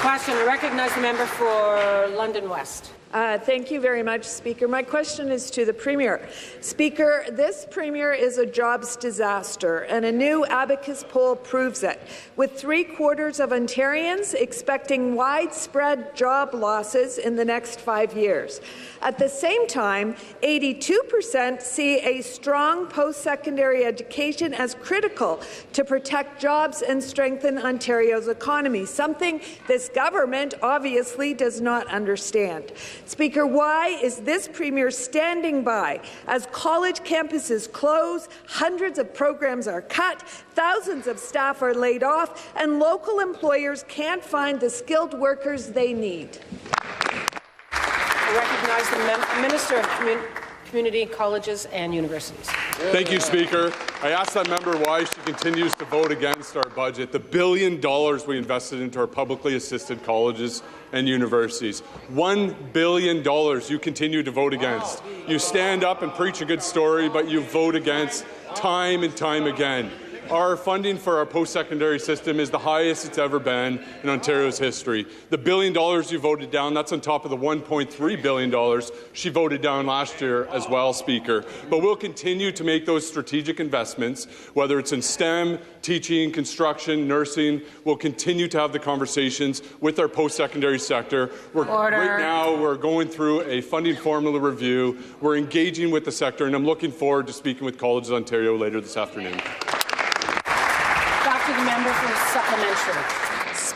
Question. I recognize the member for London West. Thank you very much, Speaker. My question is to the Premier. Speaker, this Premier is a jobs disaster, and a new Abacus poll proves it, with 3/4 of Ontarians expecting widespread job losses in the next 5 years. At the same time, 82% see a strong post-secondary education as critical to protect jobs and strengthen Ontario's economy, something this government obviously does not understand. Speaker, why is this Premier standing by as college campuses close, hundreds of programs are cut, thousands of staff are laid off, and local employers can't find the skilled workers they need? I recognize the Minister of Community Colleges and Universities. Thank you, Speaker. I ask that member why she continues to vote against our budget, the $1 billion we invested into our publicly assisted colleges and universities. $1 billion you continue to vote against. You stand up and preach a good story, but you vote against time and time again. Our funding for our post-secondary system is the highest it's ever been in Ontario's history. The $1 billion you voted down, that's on top of the $1.3 billion she voted down last year as well, Speaker. But we'll continue to make those strategic investments, whether it's in STEM, teaching, construction, nursing. We'll continue to have the conversations with our post-secondary sector. Right now, we're going through a funding formula review. We're engaging with the sector, and I'm looking forward to speaking with Colleges Ontario later this afternoon. The member for supplementary.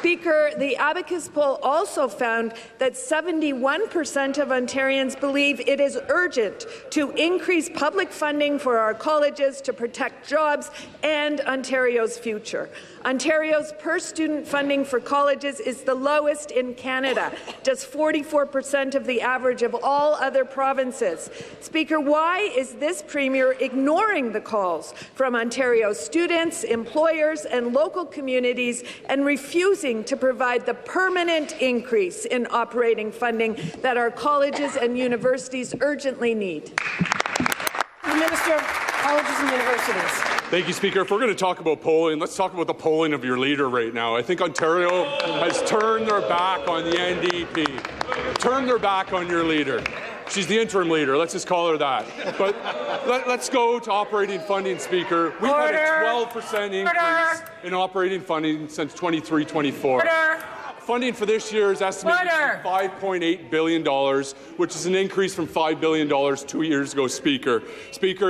Speaker, the Abacus poll also found that 71% of Ontarians believe it is urgent to increase public funding for our colleges to protect jobs and Ontario's future. Ontario's per-student funding for colleges is the lowest in Canada, just 44% of the average of all other provinces. Speaker, why is this Premier ignoring the calls from Ontario's students, employers and local communities and refusing to provide the permanent increase in operating funding that our colleges and universities urgently need? The Minister of Colleges and Universities. Thank you, Speaker. If we're going to talk about polling, let's talk about the polling of your leader right now. I think Ontario has turned their back on the NDP, turned their back on your leader. She's the interim leader. Let's just call her that. But let's go to operating funding, Speaker. We've had a 12% increase in operating funding since 23-24. Funding for this year is estimated to be $5.8 billion, which is an increase from $5 billion 2 years ago, Speaker.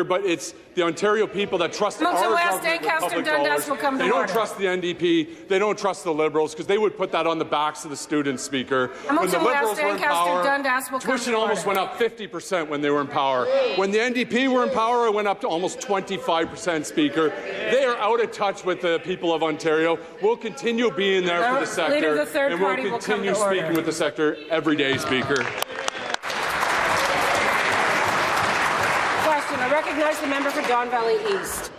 But it's the Ontario people that trust our government with public dollars. They don't trust the NDP. They don't trust the Liberals because they would put that on the backs of the students, Speaker. When the Liberals were in power, tuition almost went up 50% when they were in power. When the NDP were in power, it went up to almost 25%, Speaker. They are out of touch with the people of Ontario. We'll continue being there for the sector, and we'll continue speaking with the sector every day, Speaker. I recognize the member for Don Valley East.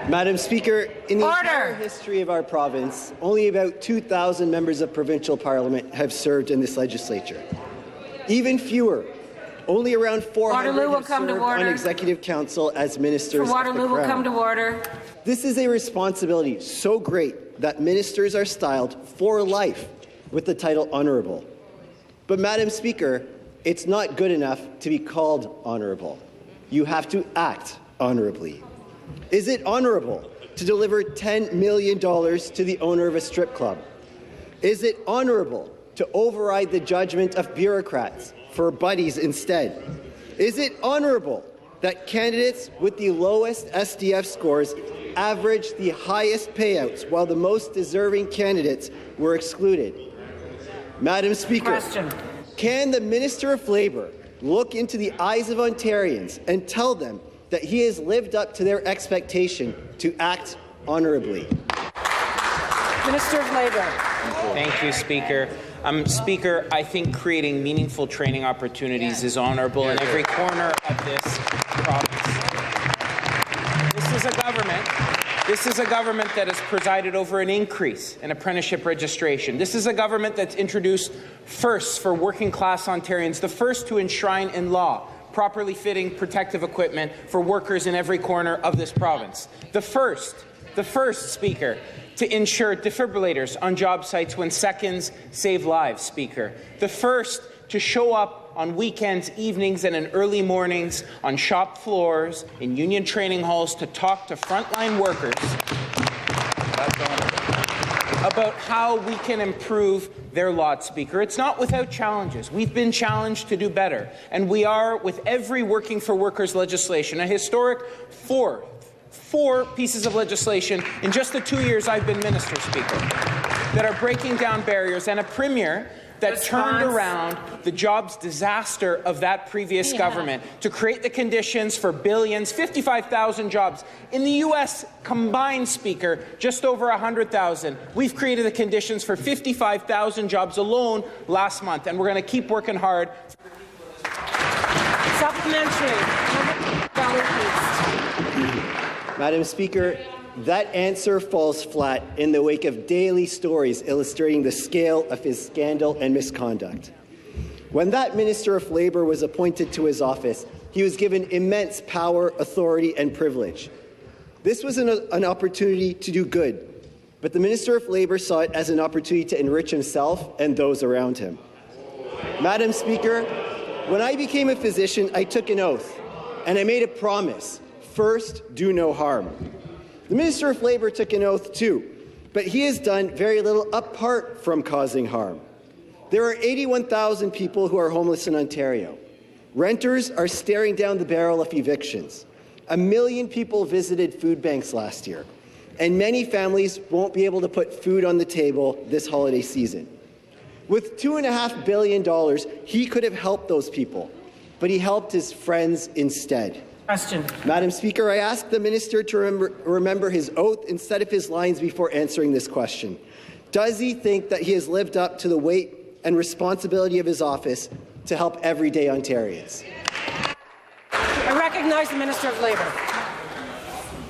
Madam Speaker, in the entire history of our province, only about 2,000 members of provincial parliament have served in this legislature. Even fewer, only around 400 have served on executive council as ministers of the Crown. Waterloo will come to order. This is a responsibility so great that ministers are styled for life with the title honourable. But, Madam Speaker, it's not good enough to be called honourable. You have to act honourably. Is it honourable to deliver $10 million to the owner of a strip club? Is it honourable to override the judgment of bureaucrats for buddies instead? Is it honourable that candidates with the lowest SDF scores averaged the highest payouts while the most deserving candidates were excluded? Madam Speaker, can the Minister of Labour look into the eyes of Ontarians and tell them that he has lived up to their expectation to act honourably? Minister of Labour. Thank you, Speaker. Speaker, I think creating meaningful training opportunities is honourable in every corner of this province. This is a government that has presided over an increase in apprenticeship registration. This is a government that's introduced firsts for working-class Ontarians, the first to enshrine in law properly fitting protective equipment for workers in every corner of this province. The first, Speaker, to ensure defibrillators on job sites when seconds save lives, Speaker. The first to show up on weekends, evenings, and in early mornings on shop floors, in union training halls to talk to frontline workers about how we can improve their lot, Speaker. It's not without challenges. We've been challenged to do better, and we are with every Working for Workers legislation, a historic four pieces of legislation in just the 2 years I've been Minister, Speaker, that are breaking down barriers, and a Premier that turned around the jobs disaster of that previous government to create the conditions for billions, 55,000 jobs. In the U.S. combined, Speaker, just over 100,000. We've created the conditions for 55,000 jobs alone last month, and we're going to keep working hard. Supplementary. Madam Speaker, that answer falls flat in the wake of daily stories illustrating the scale of his scandal and misconduct. When that Minister of Labour was appointed to his office, he was given immense power, authority and privilege. This was an opportunity to do good, but the Minister of Labour saw it as an opportunity to enrich himself and those around him. Madam Speaker, when I became a physician, I took an oath, and I made a promise: first, do no harm. The Minister of Labour took an oath too, but he has done very little apart from causing harm. There are 81,000 people who are homeless in Ontario. Renters are staring down the barrel of evictions. 1 million people visited food banks last year. and many families won't be able to put food on the table this holiday season. With $2.5 billion, he could have helped those people, but he helped his friends instead. Question. Madam Speaker, I ask the minister to remember his oath instead of his lines before answering this question. Does he think that he has lived up to the weight and responsibility of his office to help everyday Ontarians? I recognize the Minister of Labour.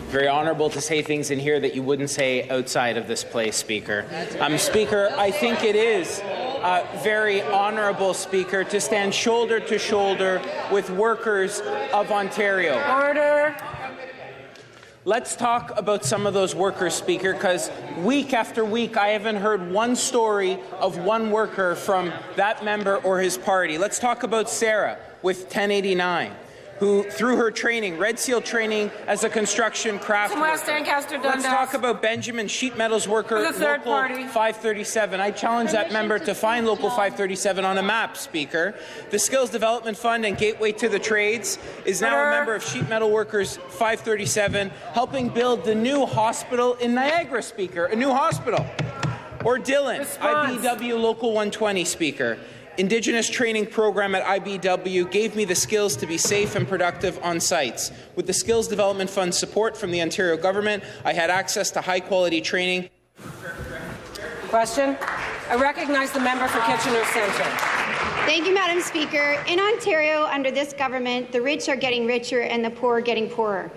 Very honourable to say things in here that you wouldn't say outside of this place, Speaker. Speaker, I think it is very honourable, Speaker, to stand shoulder to shoulder with workers of Ontario. Order. Let's talk about some of those workers, Speaker, because week after week I haven't heard one story of one worker from that member or his party. Let's talk about Sarah with 1089. Who, through her training, Red Seal training as a construction craft worker. West Ancaster Dundas. Let's talk about Benjamin, sheet metals worker, For the third local party. 537. I challenge that member to find local 537 on a map, Speaker. The Skills Development Fund and Gateway to the Trades is now a member of Sheet Metal Workers 537, helping build the new hospital in Niagara, Speaker, a new hospital. Or Dylan, IBEW Local 120, Speaker. Indigenous training program at IBEW gave me the skills to be safe and productive on sites. With the Skills Development Fund support from the Ontario government, I had access to high-quality training. Question. I recognize the member for Kitchener Centre. Thank you, Madam Speaker. In Ontario, under this government, the rich are getting richer and the poor are getting poorer.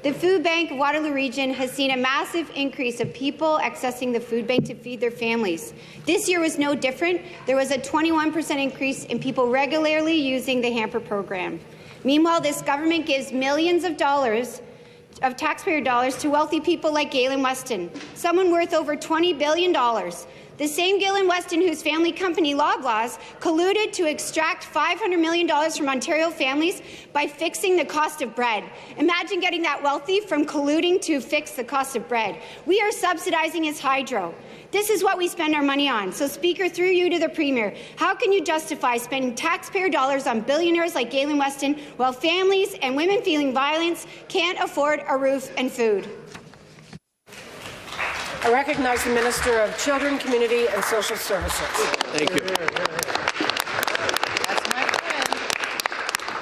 The Food Bank of Waterloo Region has seen a massive increase of people accessing the food bank to feed their families. This year was no different. There was a 21% increase in people regularly using the hamper program. Meanwhile, this government gives millions of dollars of taxpayer dollars to wealthy people like Galen Weston, someone worth over $20 billion. The same Galen Weston whose family company, Loblaws, colluded to extract $500 million from Ontario families by fixing the cost of bread. Imagine getting that wealthy from colluding to fix the cost of bread. We are subsidizing his hydro. This is what we spend our money on. So, Speaker, through you to the Premier, how can you justify spending taxpayer dollars on billionaires like Galen Weston while families and women feeling violence can't afford a roof and food? I recognize the Minister of Children, Community and Social Services. Thank you.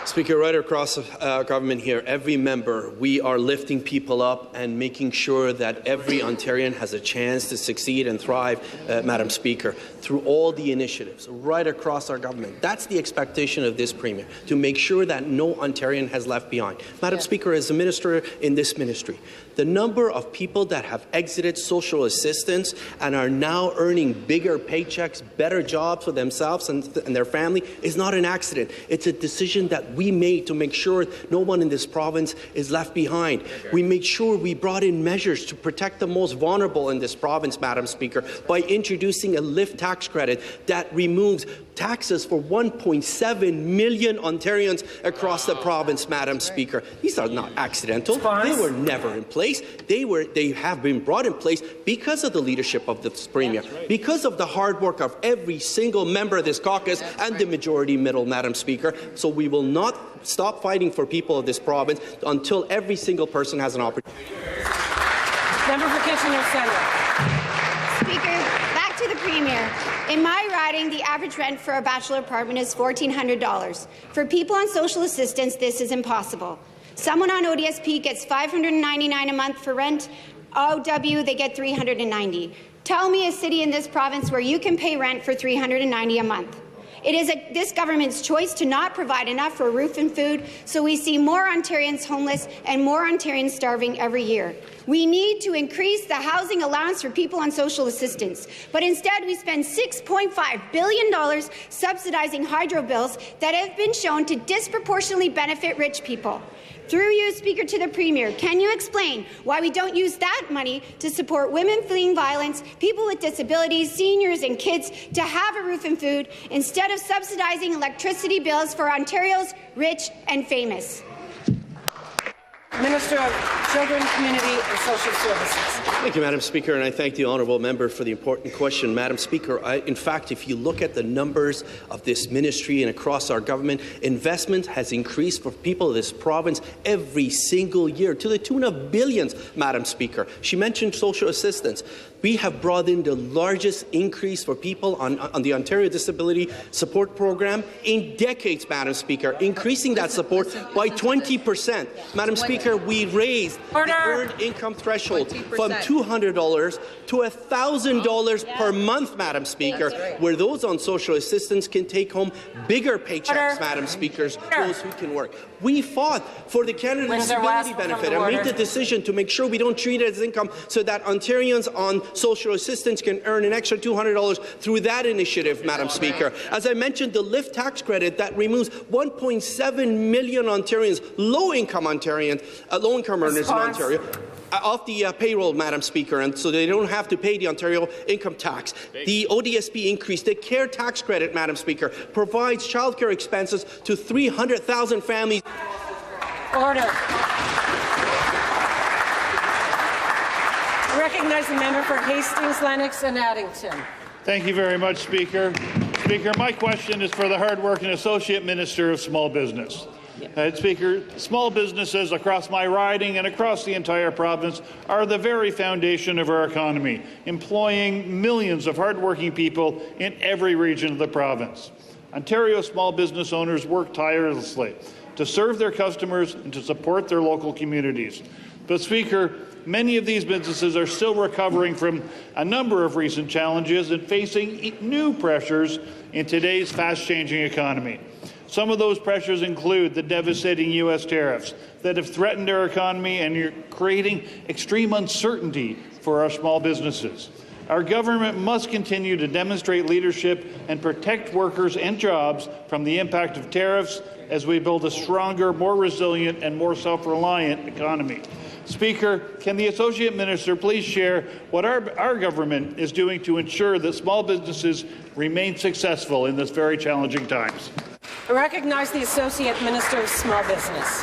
Speaker, right across government here, every member, we are lifting people up and making sure that every Ontarian has a chance to succeed and thrive, Madam Speaker, through all the initiatives right across our government. That's the expectation of this Premier, to make sure that no Ontarian has left behind. Madam Speaker, as a minister in this ministry, the number of people that have exited social assistance and are now earning bigger paychecks, better jobs for themselves and their family is not an accident. It's a decision that we made to make sure no one in this province is left behind. We made sure we brought in measures to protect the most vulnerable in this province, Madam Speaker, by introducing a lift tax credit that removes taxes for 1.7 million Ontarians across the province, Madam Speaker. These are not accidental. They were never in place. They have been brought in place because of the leadership of the Premier, because of the hard work of every single member of this caucus and the majority middle, Madam Speaker. So we will not stop fighting for people of this province until every single person has an opportunity. Member for Kitchener Centre. Speaker, back to the Premier. In my riding, the average rent for a bachelor apartment is $1,400. For people on social assistance, this is impossible. Someone on ODSP gets $599 a month for rent. OW, they get $390. Tell me a city in this province where you can pay rent for $390 a month. It is this government's choice to not provide enough for roof and food, so we see more Ontarians homeless and more Ontarians starving every year. We need to increase the housing allowance for people on social assistance, but instead we spend $6.5 billion subsidizing hydro bills that have been shown to disproportionately benefit rich people. Through you, Speaker, to the Premier, can you explain why we don't use that money to support women fleeing violence, people with disabilities, seniors and kids to have a roof and food, instead of subsidizing electricity bills for Ontario's rich and famous? Minister of Children, Community and social services. Thank you, Madam Speaker, and I thank the honourable member for the important question. Madam Speaker, in fact, if you look at the numbers of this ministry and across our government, investment has increased for people of this province every single year to the tune of billions, Madam Speaker. She mentioned social assistance. We have brought in the largest increase for people on the Ontario Disability Support Program in decades, Madam Speaker, increasing that support by 20%. Madam Speaker, we raised the earned income threshold from $200 to $1,000 per month, Madam Speaker, where those on social assistance can take home bigger paychecks, Madam Speaker, those who can work. We fought for the Canada Disability Benefit and made the decision to make sure we don't treat it as income so that Ontarians on social assistance can earn an extra $200 through that initiative, Madam Speaker. As I mentioned, the LIFT tax credit that removes 1.7 million Ontarians, low-income earners in Ontario, off the payroll, Madam Speaker, and so they don't have to pay the Ontario income tax. The ODSP increase, the care tax credit, Madam Speaker, provides childcare expenses to 300,000 families. Order. I recognize the member for Hastings, Lennox and Addington. Thank you very much, Speaker. Speaker, my question is for the hard-working Associate Minister of Small Business. Speaker, small businesses across my riding and across the entire province are the very foundation of our economy, employing millions of hard-working people in every region of the province. Ontario small business owners work tirelessly to serve their customers and to support their local communities. But, Speaker, many of these businesses are still recovering from a number of recent challenges and facing new pressures in today's fast-changing economy. Some of those pressures include the devastating U.S. tariffs that have threatened our economy and are creating extreme uncertainty for our small businesses. Our government must continue to demonstrate leadership and protect workers and jobs from the impact of tariffs as we build a stronger, more resilient and more self-reliant economy. Speaker, can the Associate Minister please share what our government is doing to ensure that small businesses remain successful in this very challenging times? I recognize the Associate Minister of Small Business.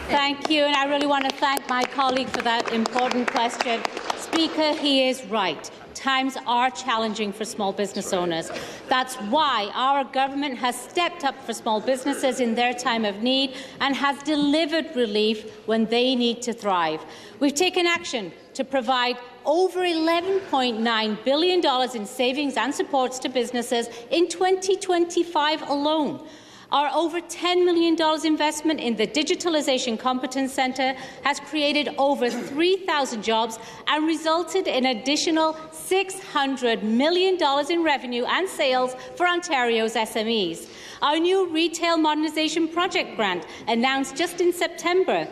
Thank you, and I really want to thank my colleague for that important question. Speaker, he is right. Times are challenging for small business owners. That's why our government has stepped up for small businesses in their time of need and has delivered relief when they need to thrive. We've taken action to provide over $11.9 billion in savings and supports to businesses in 2025 alone. Our over $10 million investment in the Digitalisation Competence Centre has created over 3,000 jobs and resulted in additional $600 million in revenue and sales for Ontario's SMEs. Our new Retail Modernisation Project grant, announced just in September,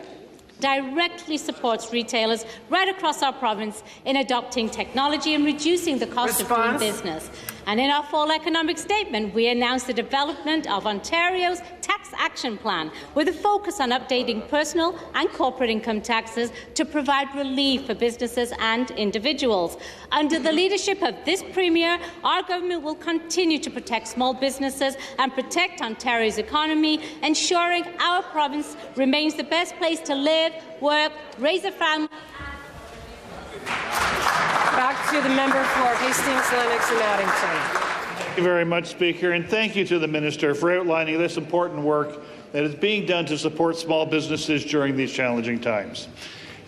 directly supports retailers right across our province in adopting technology and reducing the cost of doing business. And in our fall economic statement, we announced the development of Ontario's Tax Action Plan, with a focus on updating personal and corporate income taxes to provide relief for businesses and individuals. Under the leadership of this Premier, our government will continue to protect small businesses and protect Ontario's economy, ensuring our province remains the best place to live, work, raise a family. Back to the member for Hastings, Lennox and Addington. Thank you very much, Speaker, and thank you to the Minister for outlining this important work that is being done to support small businesses during these challenging times.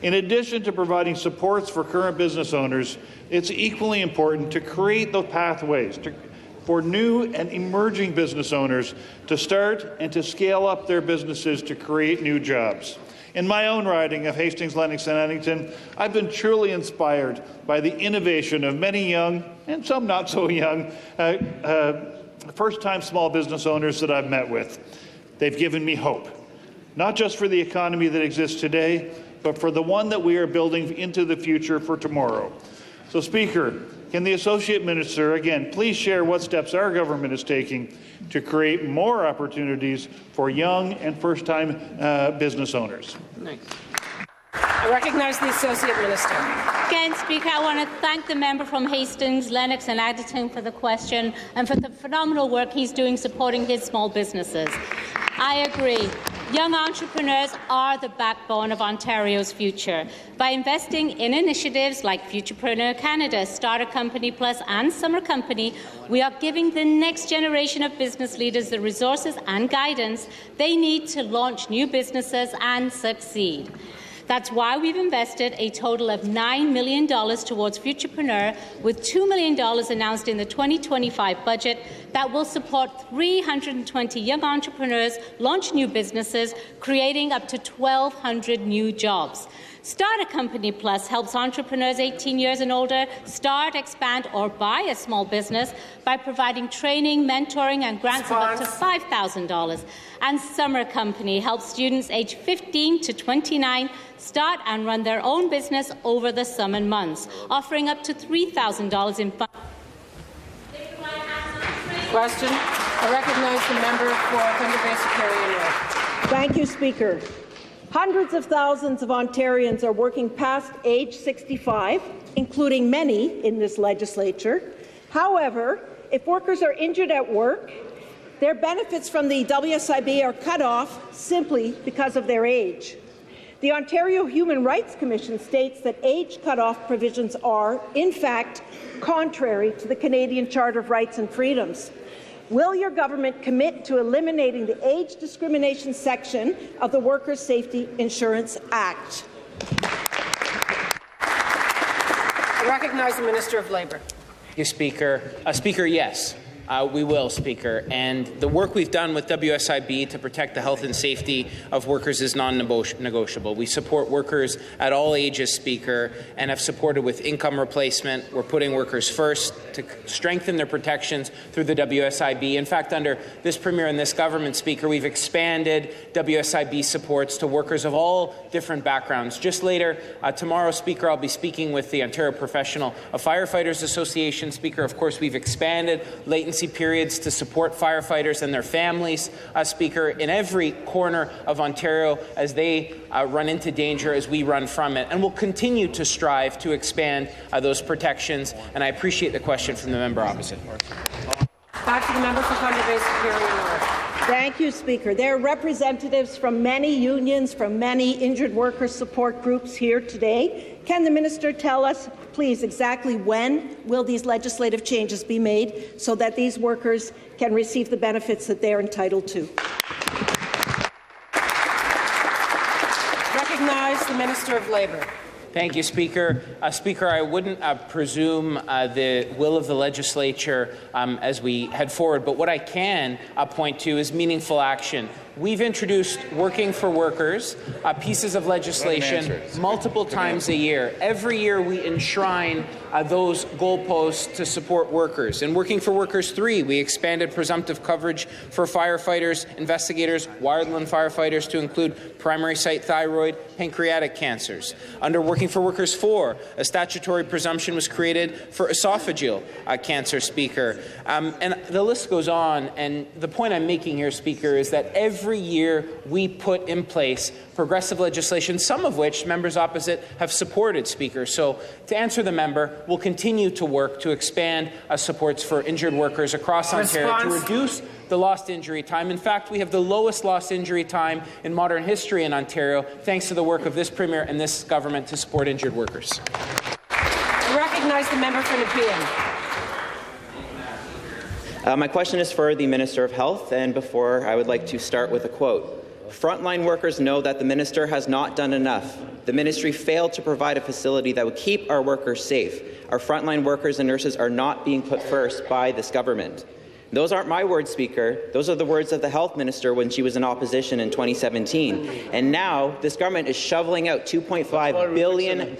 In addition to providing supports for current business owners, it's equally important to create the pathways for new and emerging business owners to start and to scale up their businesses to create new jobs. In my own riding of Hastings, Lennox and Addington, I've been truly inspired by the innovation of many young, and some not so young, first-time small business owners that I've met with. They've given me hope, not just for the economy that exists today, but for the one that we are building into the future for tomorrow. So, Speaker, can the Associate Minister, again, please share what steps our government is taking to create more opportunities for young and first-time business owners? I recognize the Associate Minister. Again, Speaker, I want to thank the member from Hastings, Lennox and Addington for the question and for the phenomenal work he's doing supporting his small businesses. I agree. Young entrepreneurs are the backbone of Ontario's future. By investing in initiatives like Futurepreneur Canada, Starter Company Plus and Summer Company, we are giving the next generation of business leaders the resources and guidance they need to launch new businesses and succeed. That's why we've invested a total of $9 million towards Futurepreneur, with $2 million announced in the 2025 budget that will support 320 young entrepreneurs launch new businesses, creating up to 1,200 new jobs. Starter Company Plus helps entrepreneurs 18 years and older start, expand or buy a small business by providing training, mentoring and grants of up to $5,000. And Summer Company helps students aged 15 to 29 start and run their own business over the summer months, offering up to $3,000 in funds. Question. I recognize the member for Thunder Bay Superior North. Thank you, Speaker. Hundreds of thousands of Ontarians are working past age 65, including many in this legislature. However, if workers are injured at work, their benefits from the WSIB are cut off simply because of their age. The Ontario Human Rights Commission states that age cutoff provisions are, in fact, contrary to the Canadian Charter of Rights and Freedoms. Will your government commit to eliminating the age discrimination section of the Workers' Safety Insurance Act? I recognize the Minister of Labour. Thank you, Speaker. Speaker, yes. We will, Speaker. And the work we've done with WSIB to protect the health and safety of workers is non-negotiable. We support workers at all ages, Speaker, and have supported with income replacement. We're putting workers first to strengthen their protections through the WSIB. In fact, under this Premier and this government, Speaker, we've expanded WSIB supports to workers of all different backgrounds. Just later, tomorrow, Speaker, I'll be speaking with the Ontario Professional Firefighters Association. Speaker, of course, we've expanded latency periods to support firefighters and their families, Speaker, in every corner of Ontario as they run into danger as we run from it. And we'll continue to strive to expand those protections. And I appreciate the question from the member opposite. Back to the member for Thunder Bay Superior North. Thank you, Speaker. There are representatives from many unions, from many injured workers support groups here today. Can the minister tell us, please, exactly when will these legislative changes be made so that these workers can receive the benefits that they're entitled to? Recognize the Minister of Labour. Thank you, Speaker. Speaker, I wouldn't presume the will of the legislature as we head forward, but what I can point to is meaningful action. We've introduced Working for Workers, pieces of legislation multiple times a year. Every year we enshrine those goalposts to support workers. In Working for Workers 3, we expanded presumptive coverage for firefighters, investigators, wildland firefighters to include primary site thyroid, pancreatic cancers. Under Working for Workers 4, a statutory presumption was created for esophageal cancer, Speaker. And the list goes on, and the point I'm making here, Speaker, is that every year we put in place progressive legislation, some of which members opposite have supported, Speaker. So to answer the member, we'll continue to work to expand supports for injured workers across Ontario to reduce the lost injury time. In fact, we have the lowest lost injury time in modern history in Ontario, thanks to the work of this Premier and this government to support injured workers. I recognize the member for Nepean. My question is for the Minister of Health, and before I would like to start with a quote. Frontline workers know that the minister has not done enough. The ministry failed to provide a facility that would keep our workers safe. Our frontline workers and nurses are not being put first by this government. Those aren't my words, Speaker. Those are the words of the Health Minister when she was in opposition in 2017. And now this government is shoveling out $2.5 billion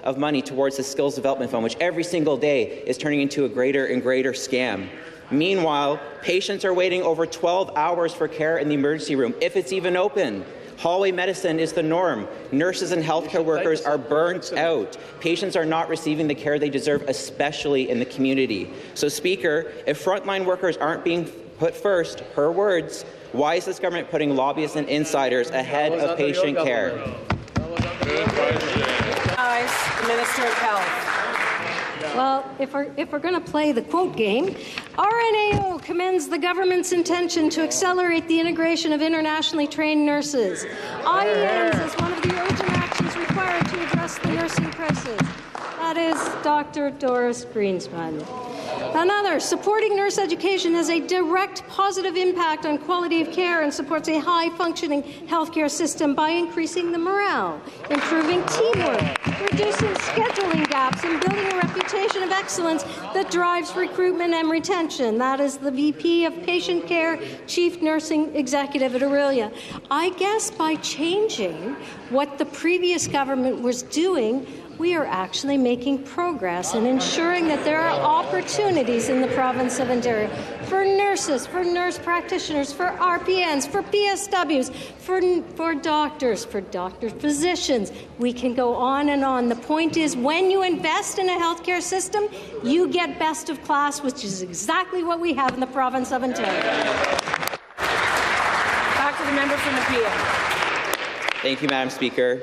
of money towards the Skills Development Fund, which every single day is turning into a greater and greater scam. Meanwhile, patients are waiting over 12 hours for care in the emergency room, if it's even open. Hallway medicine is the norm. Nurses and healthcare workers are burnt out. Patients are not receiving the care they deserve, especially in the community. So, Speaker, if frontline workers aren't being put first, her words, why is this government putting lobbyists and insiders ahead of patient care? The Minister of Health. Well, if we're going to play the quote game, RNAO commends the government's intention to accelerate the integration of internationally trained nurses. IENs is one of the urgent actions required to address the nursing crisis. That is Dr. Doris Greenspan. Another, supporting nurse education has a direct positive impact on quality of care and supports a high-functioning healthcare system by increasing the morale, improving teamwork, reducing scheduling gaps, and building a reputation of excellence that drives recruitment and retention. That is the VP of Patient Care, Chief Nursing Executive at Aurelia. I guess by changing what the previous government was doing, we are actually making progress in ensuring that there are opportunities in the province of Ontario for nurses, for nurse practitioners, for RPNs, for PSWs, for doctors, physicians. We can go on and on. The point is, when you invest in a healthcare system, you get best of class, which is exactly what we have in the province of Ontario. Back to the member from Nepean. Thank you, Madam Speaker.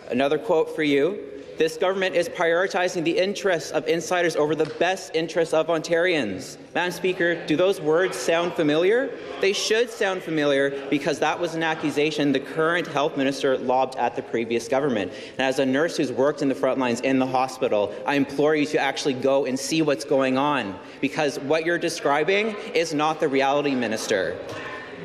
Another quote for you. This government is prioritizing the interests of insiders over the best interests of Ontarians. Madam Speaker, do those words sound familiar? They should sound familiar because that was an accusation the current health minister lobbed at the previous government. And as a nurse who's worked in the front lines in the hospital, I implore you to actually go and see what's going on, because what you're describing is not the reality, Minister.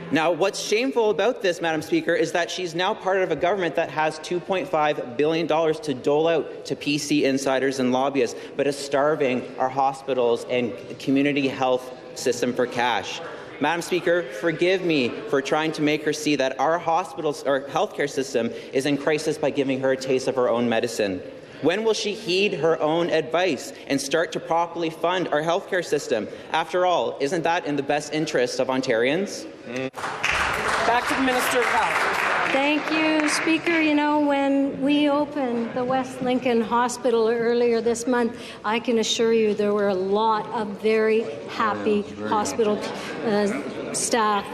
Now, what's shameful about this, Madam Speaker, is that she's now part of a government that has $2.5 billion to dole out to PC insiders and lobbyists, but is starving our hospitals and community health system for cash. Madam Speaker, forgive me for trying to make her see that our hospitals, our healthcare system is in crisis by giving her a taste of her own medicine. When will she heed her own advice and start to properly fund our healthcare system? After all, isn't that in the best interest of Ontarians? Back to the Minister of Health. Thank you, Speaker. You know, when we opened the West Lincoln Hospital earlier this month, I can assure you there were a lot of very happy hospital staff.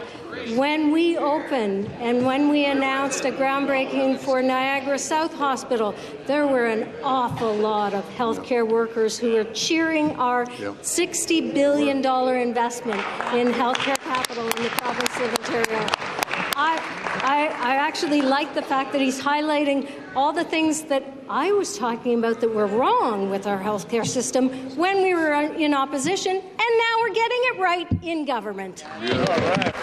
When we opened and when we announced a groundbreaking for Niagara South Hospital, there were an awful lot of healthcare workers who were cheering our $60 billion investment in healthcare capital in the province of Ontario. I actually like the fact that he's highlighting all the things that I was talking about that were wrong with our healthcare system when we were in opposition, and now we're getting it right in government. Yeah, all right.